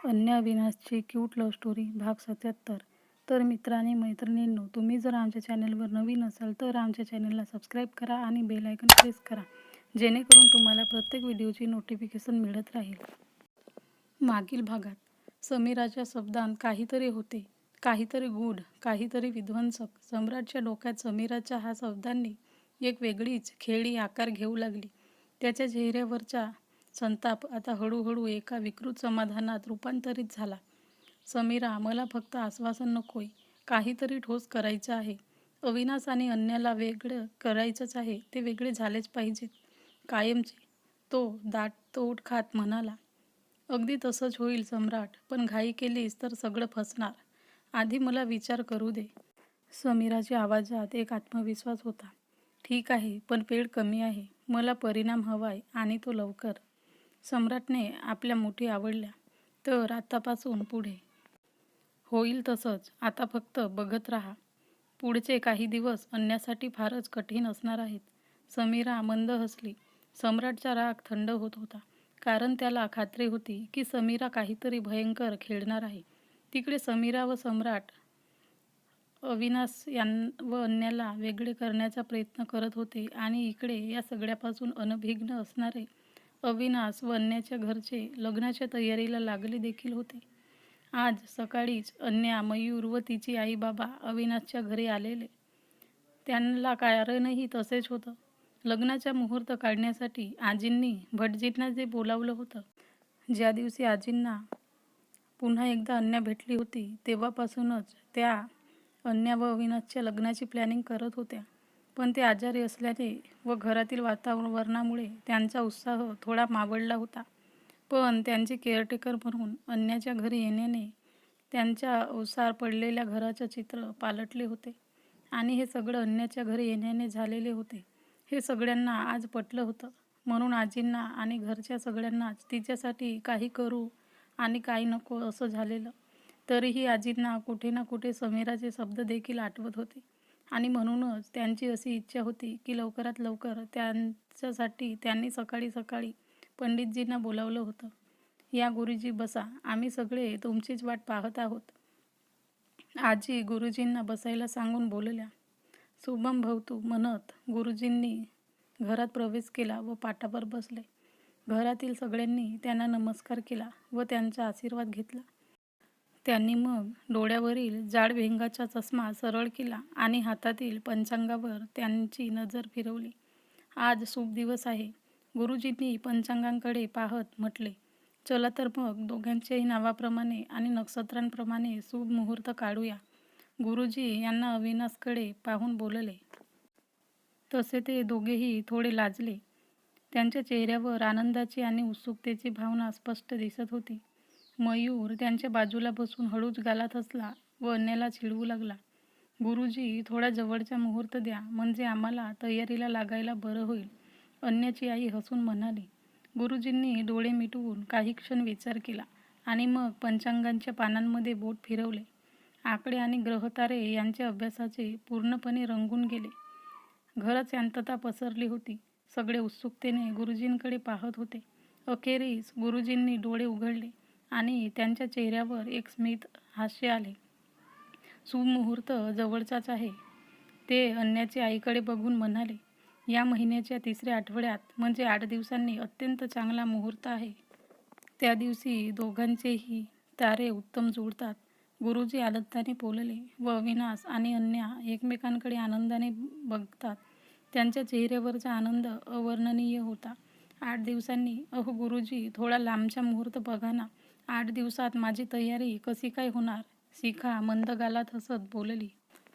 अन्या अविनाशची cute love story भाग 77. तर मित्रांनी मैत्रिणींनो, तुम्ही जर आमच्या चॅनलवर नवीन असाल तर आमच्या चॅनलला सबस्क्राईब करा आणि बेल आयकॉन प्रेस करा, जेणेकरून तुम्हाला प्रत्येक व्हिडिओची नोटिफिकेशन मिळत राहील. मागील भागात समीराच्या शब्दांत काहीतरी होते, काहीतरी गूढ, काहीतरी विध्वंसक. सम्राटच्या डोक्यात समीराच्या ह्या शब्दांनी एक वेगळीच खेळी आकार घेऊ लागली. त्याच्या चेहऱ्यावरचा संताप आता हळूहळू एका विकृत समाधानात रूपांतरित झाला. समीरा, मला फक्त आश्वासन नकोय, काहीतरी ठोस करायचं आहे. अविनाश आणि अन्याला वेगळं करायचंच आहे, ते वेगळे झालेच पाहिजेत, कायमचे. तो दाट तोड खात म्हणाला. अगदी तसंच होईल सम्राट, पण घाई केलीस तर सगळं फसणार. आधी मला विचार करू दे. समीराच्या आवाजात एक आत्मविश्वास होता. ठीक आहे, पण वेळ कमी आहे. मला परिणाम हवाय, आणि तो लवकर. सम्राटने आपल्या मुठी आवडल्या. तर आतापासून पुढे होईल तसंच. आता फक्त बघत राहा. पुढचे काही दिवस अन्यासाठी फारच कठीण असणार आहेत. समीरा मंद हसली. सम्राटचा राग थंड होत होता, कारण त्याला खात्री होती की समीरा काहीतरी भयंकर खेळणार आहे. तिकडे समीरा व सम्राट अविनाश व अन्याला वेगळे करण्याचा प्रयत्न करत होते, आणि इकडे या सगळ्यापासून अनभिज्ञ असणारे अविनाश व अन्याच्या घरचे लग्नाच्या तयारीला लागले देखील होते. आज सकाळीच अन्या, मयूर व तिची आई बाबा अविनाशच्या घरी आलेले. त्यांना कारणही तसेच होतं. लग्नाचा मुहूर्त काढण्यासाठी आजींनी भटजींना जे बोलावलं होतं. ज्या दिवशी आजींना पुन्हा एकदा अन्या भेटली होती, तेव्हापासूनच त्या अन्या व अविनाशच्या लग्नाची प्लॅनिंग करत होत्या. पण ते आजारी असल्याने व घरातील वातावरणामुळे त्यांचा उत्साह थोडा मावळला होता. पण त्यांचे केअरटेकर म्हणून अन्याच्या घरी येण्याने त्यांच्या ओसार पडलेल्या घराचं चित्र पालटले होते, आणि हे सगळं अन्याच्या घरी येण्याने झालेले होते हे सगळ्यांना आज पटलं होतं. म्हणून आजींना आणि घरच्या सगळ्यांनाच तिच्यासाठी काही करू आणि काही नको असं झालेलं. तरीही आजींना कुठे ना कुठे समीराचे शब्द देखील आठवत होते, आणि म्हणूनच त्यांची अशी इच्छा होती की लवकरात लवकर त्यांच्यासाठी त्यांनी सकाळी सकाळी पंडितजींना बोलावलं होतं. या गुरुजी बसा, आम्ही सगळे तुमचीच वाट पाहत आहोत. आजी गुरुजींना बसायला सांगून बोलल्या. शुभम भवतु म्हणत गुरुजींनी घरात प्रवेश केला व पाटावर बसले. घरातील सगळ्यांनी त्यांना नमस्कार केला व त्यांचा आशीर्वाद घेतला. त्यांनी मग डोळ्यावरील जाड भेंगाचा चष्मा सरळ केला आणि हातातील पंचांगावर त्यांची नजर फिरवली. आज शुभ दिवस आहे, गुरुजींनी पंचांगांकडे पाहत म्हटले. चला तर मग दोघांच्याही नावाप्रमाणे आणि नक्षत्रांप्रमाणे शुभ मुहूर्त काढूया. गुरुजी यांना अविनाशकडे पाहून बोलले. तसे ते दोघेही थोडे लाजले. त्यांच्या चेहऱ्यावर आनंदाची आणि उत्सुकतेची भावना स्पष्ट दिसत होती. मयूर त्यांच्या बाजूला बसून हळूच गालात हसला व अन्याला चिडवू लागला. गुरुजी, थोडा जवळचा मुहूर्त द्या, म्हणजे आम्हाला तयारीला लागायला बरं होईल, अन्याची आई हसून म्हणाली. गुरुजींनी डोळे मिटवून काही क्षण विचार केला आणि मग पंचांगांच्या पानांमध्ये बोट फिरवले. आकडे आणि ग्रहतारे यांच्या अभ्यासाचे पूर्णपणे रंगून गेले. घरात शांतता पसरली होती. सगळे उत्सुकतेने गुरुजींकडे पाहत होते. अखेरीस गुरुजींनी डोळे उघडले आणि त्यांच्या चेहऱ्यावर एक स्मित हास्य आले. शुभ मुहूर्त जवळचाच आहे, ते अन्याच्या आईकडे बघून म्हणाले. या महिन्याच्या 3ऱ्या आठवड्यात, म्हणजे 8 दिवसांनी अत्यंत चांगला मुहूर्त आहे. त्या दिवशी दोघांचेही तारे उत्तम जुळतात. गुरुजी आनंदाने बोलले व अविनाश आणि अन्या एकमेकांकडे आनंदाने बघतात. त्यांच्या चेहऱ्यावरचा आनंद अवर्णनीय होता. 8 दिवसांनी? अहो गुरुजी, थोडा लांबचा मुहूर्त बघा ना. 8 दिवसात माझी तयारी कशी काय होणार? शिखा मंद गालात हसत बोलली.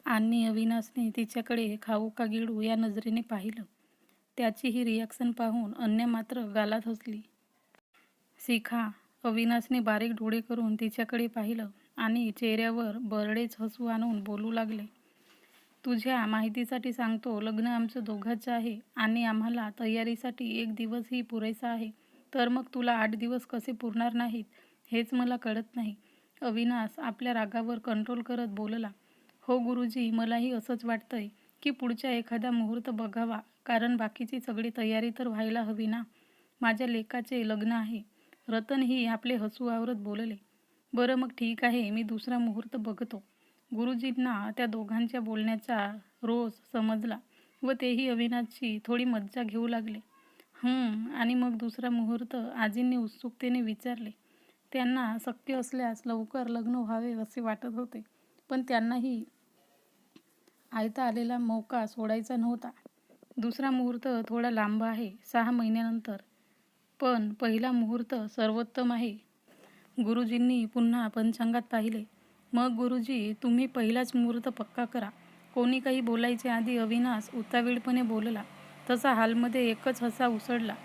आणि अविनाशने तिच्याकडे खाऊ का गिळू या नजरेने पाहिलं. त्याची ही रिॲक्शन पाहून अन्या मात्र गालात हसली. शिखा, अविनाशने बारीक डोळे करून तिच्याकडे पाहिलं आणि चेहऱ्यावर बरडेच हसू आणून बोलू लागले. तुझ्या माहितीसाठी सांगतो, लग्न आमचं दोघांचं आहे आणि आम्हाला तयारीसाठी 1 दिवसही पुरेसा आहे. तर मग तुला 8 दिवस कसे पुरणार नाहीत हेच मला कळत नाही. अविनाश आपल्या रागावर कंट्रोल करत बोलला. हो गुरुजी, मलाही असंच वाटतंय की पुढच्या एखादा मुहूर्त बघावा, कारण बाकीची सगळी तयारी तर व्हायला हवी ना. माझ्या लेकाचे लग्न आहे. रतनही आपले हसू आवरत बोलले. बरं मग ठीक आहे, मी दुसरा मुहूर्त बघतो. गुरुजींना त्या दोघांच्या बोलण्याचा रोज समजला व तेही अविनाशची थोडी मज्जा घेऊ लागले. आणि मग दुसरा मुहूर्त आजींनी उत्सुकतेने विचारले. त्यांना शक्य असल्यास लवकर लग्न व्हावे असे वाटत होते, पण त्यांनाही आयता आलेला मौका सोडायचा नव्हता. दुसरा मुहूर्त थोडा लांब आहे, 6 महिन्यानंतर. पण पहिला मुहूर्त सर्वोत्तम आहे. गुरुजींनी पुन्हा पंचांगात पाहिले. मग गुरुजी, तुम्ही पहिलाच मुहूर्त पक्का करा. कोणी काही बोलायच्या आधी अविनाश उतावीळपणे बोलला. तसा हॉलमध्ये एकच हसा उसळला.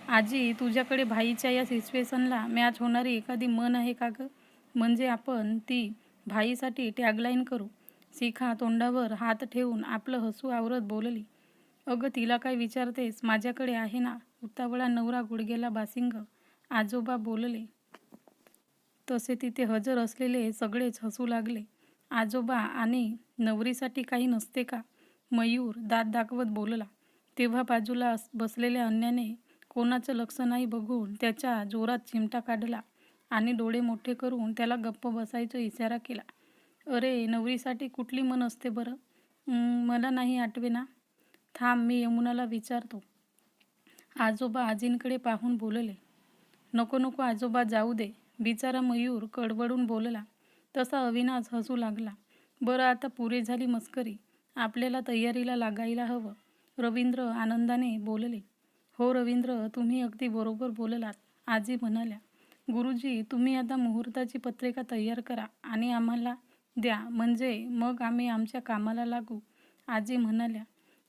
आजी, तुझ्याकडे भाईच्या या सिच्युएशनला मॅच होणारी एखादी म्हण आहे का गं? म्हणजे आपण ती भाईसाठी टॅगलाईन करू. शिखा तोंडावर हात ठेवून आपलं हसू आवरत बोलली. अगं तिला काय विचारतेस, माझ्याकडे आहे ना. उतावळा नवरा गुडघ्याला बासिंग. आजोबा बोलले. तसे तिथे हजर असलेले सगळेच हसू लागले. आजोबा, आणि नवरीसाठी काही नसते का? मयूर दात दाखवत बोलला. तेव्हा बाजूला बसलेल्या अन्याने कोणाचं लक्ष नाही बघून त्याच्या जोरात चिमटा काढला आणि डोळे मोठे करून त्याला गप्प बसायचा इशारा केला. अरे, नवरीसाठी कुठली म्हण असते बरं? मला नाही आठवेना. थांब, मी यमुनाला विचारतो. आजोबा आजींकडे पाहून बोलले. नको नको आजोबा, जाऊ दे. बिचारा मयूर कडवडून बोलला. तसा अविनाश हसू लागला. बरं, आता पुरे झाली मस्करी. आपल्याला तयारीला लागायला हवं. रवींद्र आनंदाने बोलले. हो रवींद्र, तुम्ही अगदी बरोबर बोललात, आजी म्हणाल्या. गुरुजी, तुम्ही आता मुहूर्ताची पत्रिका तयार करा आणि आम्हाला द्या, म्हणजे मग आम्ही आमच्या कामाला लागू, आजी म्हणाल्या.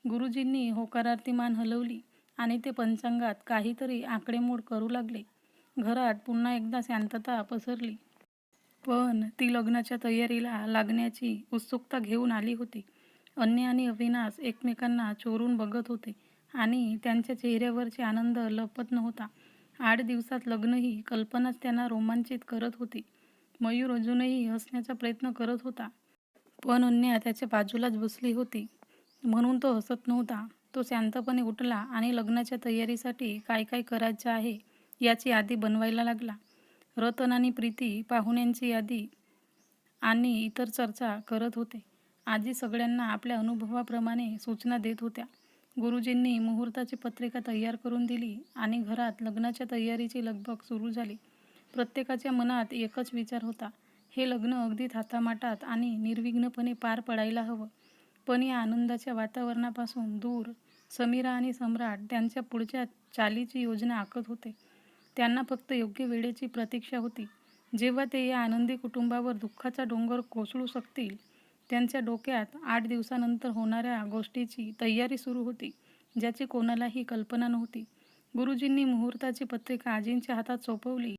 गुरुजींनी होकारार्थी मान हलवली आणि ते पंचांगात काहीतरी आकडेमोड करू लागले. घरात पुन्हा एकदा शांतता पसरली. पण ती लग्नाच्या तयारीला लागण्याची उत्सुकता घेऊन आली होती. अन्य आणि अविनाश एकमेकांना चोरून बघत होते आणि त्यांच्या चेहऱ्यावरचे आनंद लपत नव्हता. 8 दिवसात लग्न ही कल्पनाच त्यांना रोमांचित करत होती. मयूर अजूनही हसण्याचा प्रयत्न करत होता, पण अन्या त्याच्या बाजूलाच बसली होती, म्हणून तो हसत नव्हता. तो शांतपणे उठला आणि लग्नाच्या तयारीसाठी काय काय करायचं आहे याची यादी बनवायला लागला. रतन आणि प्रीती पाहुण्यांची यादी आणि इतर चर्चा करत होते. आजी सगळ्यांना आपल्या अनुभवाप्रमाणे सूचना देत होत्या. गुरुजींनी मुहूर्ताची पत्रिका तयार करून दिली आणि घरात लग्नाच्या तयारीची लगबग सुरू झाली. प्रत्येकाच्या मनात एकच विचार होता, हे लग्न अगदी थाटामाटात आणि निर्विघ्नपणे पार पडायला हवं. पण या आनंदाच्या वातावरणापासून दूर समीरा आणि सम्राट त्यांच्या पुढच्या चालीची योजना आखत होते. त्यांना फक्त योग्य वेळेची प्रतीक्षा होती, जेव्हा ते या आनंदी कुटुंबावर दुःखाचा डोंगर कोसळू शकतील. त्यांच्या डोक्यात 8 दिवसानंतर होणाऱ्या गोष्टीची तयारी सुरू होती, ज्याची कोणालाही कल्पना नव्हती. गुरुजींनी मुहूर्ताची पत्रिका आजींच्या हातात सोपवली.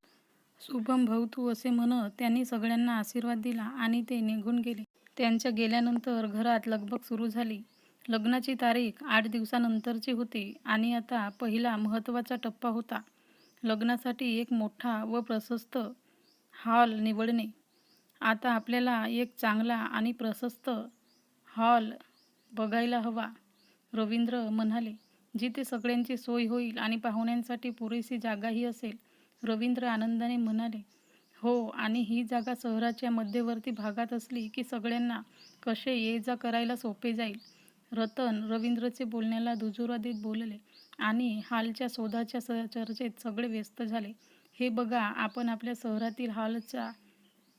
शुभम भवतु असे म्हणत त्यांनी सगळ्यांना आशीर्वाद दिला आणि ते निघून गेले. त्यांच्या गेल्यानंतर घरात लगबग सुरू झाली. लग्नाची तारीख 8 दिवसानंतरची होती आणि आता पहिला महत्त्वाचा टप्पा होता. लग्नासाठी एक मोठा व प्रशस्त हॉल निवडणे. आता आपल्याला एक चांगला आणि प्रशस्त हॉल बघायला हवा, रवींद्र म्हणाले. जिथे सगळ्यांची सोय होईल आणि पाहुण्यांसाठी पुरेशी जागाही असेल, रवींद्र आनंदाने म्हणाले. हो, आणि ही जागा शहराच्या मध्यवर्ती भागात असली की सगळ्यांना कसे ये जा करायला सोपे जाईल. रतन रवींद्रचे बोलण्याला दुजोरा देत बोलले आणि हॉलच्या शोधाच्या चर्चेत सगळे व्यस्त झाले. हे बघा, आपण आपल्या शहरातील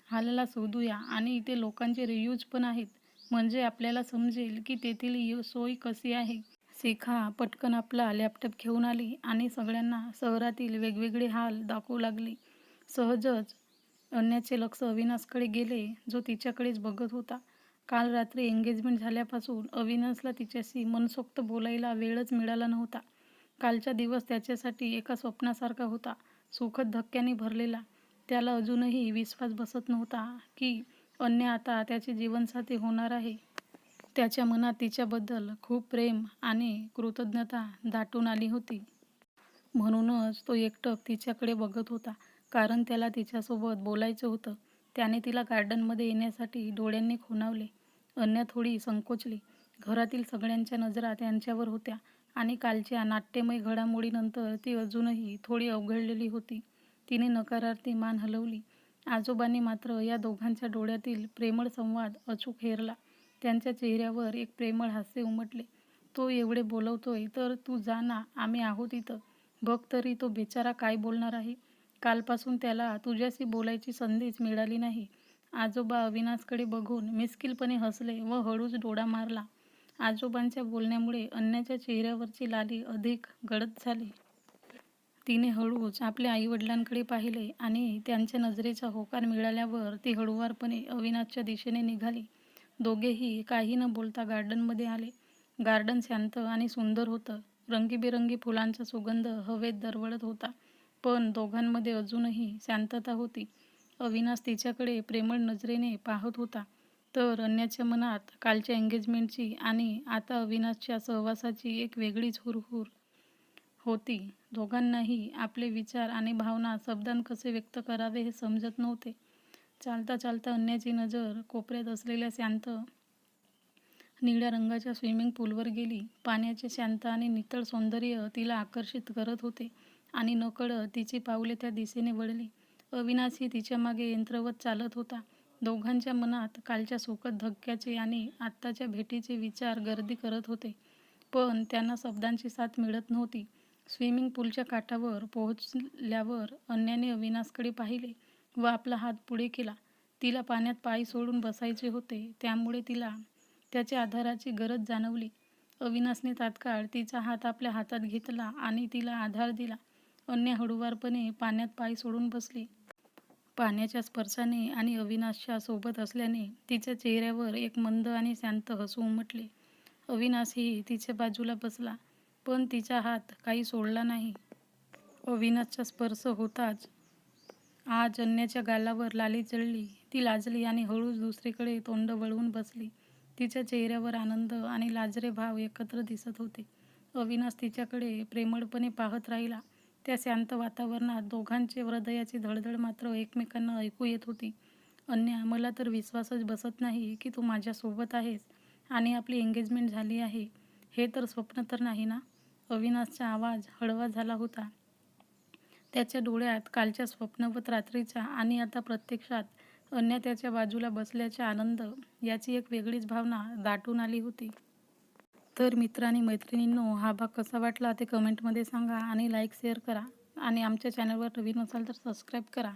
हॉलला शोधूया आणि इथे लोकांचे रिव्ह्यूज पण आहेत, म्हणजे आपल्याला समजेल की तेथील सोय कशी आहे. शिखा पटकन आपला लॅपटॉप घेऊन आली आणि सगळ्यांना शहरातील वेगवेगळे हॉल दाखवू लागली. सहजच अन्याचे लक्ष अविनाशकडे गेले, जो तिच्याकडेच बघत होता. काल रात्री एंगेजमेंट झाल्यापासून अविनाशला तिच्याशी मनसोक्त बोलायला वेळच मिळाला नव्हता. कालचा दिवस त्याच्यासाठी एका स्वप्नासारखा होता, सुखद धक्क्याने भरलेला. त्याला अजूनही विश्वास बसत नव्हता की अन्या आता त्याची जीवनसाथी होणार आहे. त्याच्या मनात तिच्याबद्दल खूप प्रेम आणि कृतज्ञता दाटून आली होती. म्हणूनच तो एकटक तिच्याकडे बघत होता, कारण त्याला तिच्यासोबत बोलायचं होतं. त्याने तिला गार्डनमध्ये येण्यासाठी डोळ्यांनी खुणावले. अन्या थोडी संकोचली. घरातील सगळ्यांच्या नजरा त्यांच्यावर होत्या आणि कालच्या नाट्यमय घडामोडीनंतर ती अजूनही थोडी अवघडलेली होती. तिने नकारार्थी मान हलवली आजोबांनी मात्र या दोघांच्या डोळ्यातील प्रेमळ संवाद अचूक हेरला. त्यांच्या चेहऱ्यावर एक प्रेमळ हास्य उमटले. तो एवढे बोलवतोय तर तू जा ना, आम्ही आहोत इथं. बघ तरी तो बिचारा काय बोलणार आहे. कालपासून त्याला तुझ्याशी बोलायची संधीच मिळाली नाही. आजोबा अविनाशकडे बघून मिस्किलपणे हसले व हळूच डोळा मारला. आजोबांच्या बोलण्यामुळे अन्याच्या चेहऱ्यावरची लाली अधिक गडद झाली. तिने हळूच आपल्या आईवडिलांकडे पाहिले आणि त्यांच्या नजरेचा होकार मिळाल्यावर ती हळुवारपणे अविनाशच्या दिशेने निघाली. दोघेही काही न बोलता गार्डनमध्ये आले. गार्डन शांत आणि सुंदर होतं. रंगीबेरंगी फुलांचा सुगंध हवेत दरवळत होता. पण दोघांमध्ये अजूनही शांतता होती. अविनाश तिच्याकडे प्रेमळ नजरेने पाहत होता, तर अन्याच्या मनात कालच्या एंगेजमेंटची आणि आता अविनाशच्या सहवासाची एक वेगळीच हुरहुर होती. दोघांनाही आपले विचार आणि भावना शब्दांत कसे व्यक्त करावे हे समजत नव्हते. चालता चालता अन्याची नजर कोपऱ्यात असलेल्या शांत निळ्या रंगाच्या स्विमिंग पूलवर गेली. पाण्याचे शांत आणि नितळ सौंदर्य तिला आकर्षित करत होते आणि नकळत तिची पावले त्या दिशेने वळली. अविनाशही तिच्या मागे यंत्रवत चालत होता. दोघांच्या मनात कालच्या सुखद धक्क्याचे आणि आत्ताच्या भेटीचे विचार गर्दी करत होते, पण त्यांना शब्दांची साथ मिळत नव्हती. स्विमिंग पूलच्या काठावर पोहोचल्यावर अन्याने अविनाशकडे पाहिले व आपला हात पुढे केला. तिला पाण्यात पाय सोडून बसायचे होते, त्यामुळे तिला त्याच्या आधाराची गरज जाणवली. अविनाशने तात्काळ तिचा हात आपल्या हातात घेतला आणि तिला आधार दिला. अन्या हळुवारपणे पाण्यात पाय सोडून बसली. पाण्याच्या स्पर्शाने आणि अविनाशच्या सोबत असल्याने तिच्या चेहऱ्यावर एक मंद आणि शांत हसू उमटले. अविनाशही तिच्या बाजूला बसला, पण तिचा हात काही सोडला नाही. अविनाशचा स्पर्श होताच आज अन्याच्या गालावर लाली चढली. ती लाजली आणि हळूच दुसरीकडे तोंड वळवून बसली. तिच्या चेहऱ्यावर आनंद आणि लाजरे भाव एकत्र दिसत होते. अविनाश तिच्याकडे प्रेमळपणे पाहत राहिला. त्या शांत वातावरणात दोघांचे हृदयाची धडधड मात्र एकमेकांना ऐकू येत होती. अन्या, मला तर विश्वासच बसत नाही की तू माझ्यासोबत आहेस आणि आपली एंगेजमेंट झाली आहे. हे तर स्वप्न तर नाही ना? अविनाशचा आवाज हळवा झाला होता. त्याच्या डोळ्यात कालच्या स्वप्नवत रात्रीचा आणि आता प्रत्यक्षात अन्या त्याच्या बाजूला बसल्याचा आनंद याची एक वेगळीच भावना दाटून आली होती. तर मित्रांनी मैत्रिणींनो, हा भाग कसा वाटला ते कमेंटमध्ये सांगा आणि लाईक शेअर करा आणि आमच्या चॅनलवर नवीन असाल तर सबस्क्राईब करा.